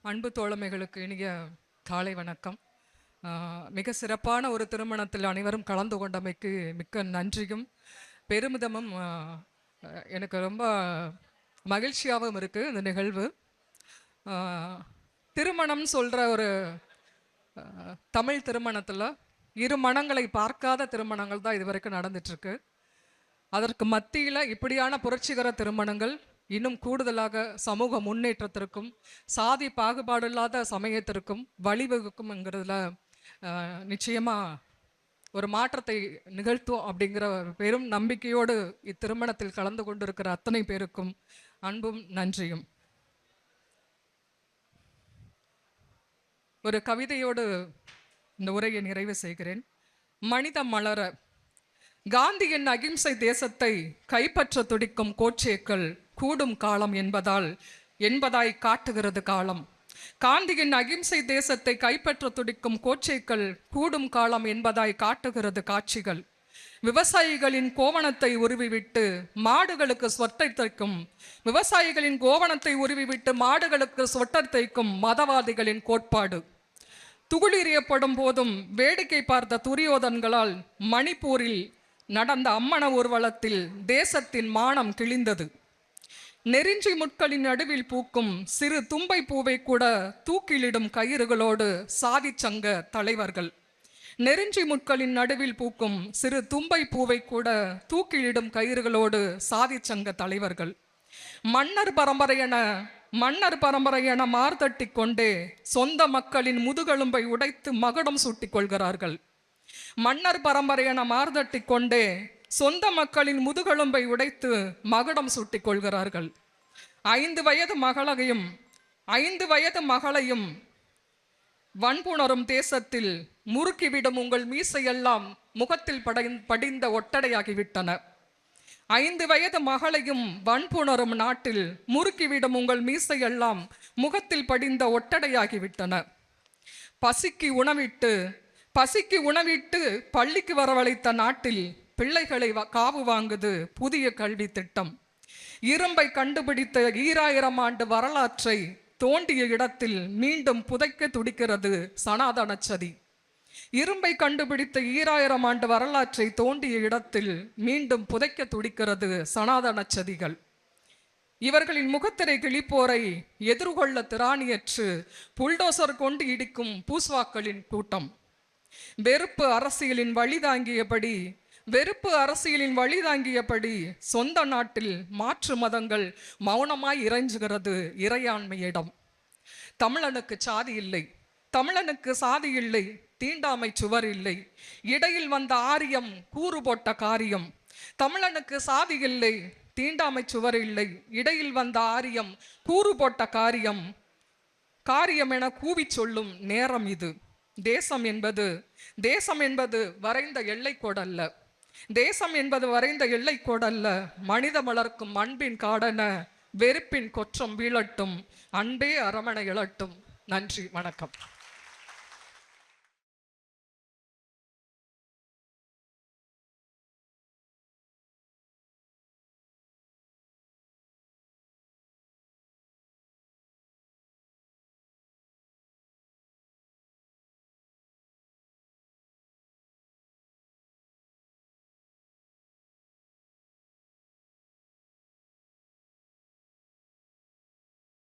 அன்பு தோழமைகளுக்கு இனிய காலை வணக்கம். மிக சிறப்பான ஒரு திருமணத்தில் அனைவரும் கலந்து கொண்டமைக்கு மிக்க நன்றியும் பெருமிதமும் எனக்கு ரொம்ப மகிழ்ச்சியாகவும் இருக்குது இந்த நிகழ்வு. திருமணம் சொல்கிற ஒரு தமிழ் திருமணத்தில் இரு மனங்களை பார்க்காத திருமணங்கள் தான் இதுவரைக்கும் நடந்துட்டுருக்கு. அதற்கு மத்தியில் இப்படியான புரட்சிகர திருமணங்கள் இன்னும் கூடுதலாக சமூக முன்னேற்றத்திற்கும் சாதி பாகுபாடு இல்லாத சமயத்திற்கும் வழிவகுக்கும்ங்கிறதுல நிச்சயமாக ஒரு மாற்றத்தை நிகழ்த்தும் அப்படிங்கிற பெரும் நம்பிக்கையோடு இத்திருமணத்தில் கலந்து கொண்டிருக்கிற அத்தனை பேருக்கும் அன்பும் நன்றியும். ஒரு கவிதையோடு இந்த உரையை நிறைவு செய்கிறேன். மனித மலர காந்தியின் அகிம்சை தேசத்தை கைப்பற்ற துடிக்கும் கோட்சேக்கள் கூடும் காலம் என்பதாய் காட்டுகிறது காலம். காந்தியின் அகிம்சை தேசத்தை கைப்பற்ற துடிக்கும் கோட்சேக்கள் கூடும் காலம் என்பதாய் காட்டுகிறது காட்சிகள். விவசாயிகளின் கோவணத்தை உருவிவிட்டு மாடுகளுக்கு ஸ்வெட்டர் தைக்கும் விவசாயிகளின் கோவணத்தை உருவிவிட்டு மாடுகளுக்கு ஸ்வெட்டர் தைக்கும் மதவாதிகளின் கோட்பாடு. துகுளிரியப்படும் போதும் வேடிக்கை பார்த்த துரியோதன்களால் மணிப்பூரில் நடந்த அம்மன ஊர்வலத்தில் தேசத்தின் மானம் கிழிந்தது. நெருஞ்சி முட்களின் நடுவில் பூக்கும் சிறு தும்பை பூவை கூட தூக்கிலிடும் கயிறுகளோடு சாதி சங்க தலைவர்கள். நெருஞ்சி முட்களின் நடுவில் பூக்கும் சிறு தும்பை பூவை கூட தூக்கிலிடும் கயிறுகளோடு சாதி சங்க தலைவர்கள். மன்னர் பரம்பரை என மார்தட்டி கொண்டே சொந்த மக்களின் முதுகெலும்பை உடைத்து மகுடம் சூட்டிக் கொள்கிறார்கள். மன்னர் பரம்பரை என மார்தட்டி கொண்டே சொந்த மக்களின் முதுகெலும்பை உடைத்து மகுடம் சூட்டிக் கொள்கிறார்கள். 5 வயது மகளையும் வன்புணரும் தேசத்தில் முறுக்கிவிடும் உங்கள் மீசையெல்லாம் முகத்தில் படிந்த ஒட்டடையாகிவிட்டன. 5 வயது மகளையும் வன்புணரும் நாட்டில் முறுக்கிவிடும் உங்கள் மீசையெல்லாம் முகத்தில் படிந்த ஒட்டடையாகிவிட்டன. பசிக்கு உணவிட்டு பள்ளிக்கு வரவழைத்த நாட்டில் பிள்ளைகளை காவு வாங்குது புதிய கல்வி திட்டம். இரும்பை கண்டுபிடித்த 2000 ஆண்டு வரலாற்றை தோண்டிய இடத்தில் மீண்டும் புதைக்க துடிக்கிறது சனாதன சதி. இரும்பை கண்டுபிடித்த 2000 ஆண்டு வரலாற்றை தோண்டிய இடத்தில் மீண்டும் புதைக்க துடிக்கிறது சனாதன சதிகள். இவர்களின் முகத்திரை கிழிப்போரை எதிர்கொள்ள திராணியற்று புல்டோசர் கொண்டு இடிக்கும் பூஸ்வாக்களின் கூட்டம். வெறுப்பு அரசியலின் வழிதாங்கியபடி சொந்த நாட்டில் மாற்று மதங்கள் மௌனமாய் இறைஞ்சுகிறது இறையாண்மையிடம். தமிழனுக்கு சாதி இல்லை, தமிழனுக்கு சாதி இல்லை, தீண்டாமை சுவர் இல்லை, இடையில் வந்த ஆரியம் கூறு போட்ட காரியம். தமிழனுக்கு சாதி இல்லை, தீண்டாமை சுவர் இல்லை, இடையில் வந்த ஆரியம் கூறு போட்ட காரியம் என கூவி சொல்லும் நேரம் இது. தேசம் என்பது வரைந்த எல்லைக்கோடல்ல. தேசம் என்பது வரைந்த எல்லைக்கோடல்ல. மனித மலர்க்கும் அன்பின் காடன வெறுப்பின் கொற்றம் வீழட்டும், அன்பே அரமணை எழட்டும். நன்றி, வணக்கம்.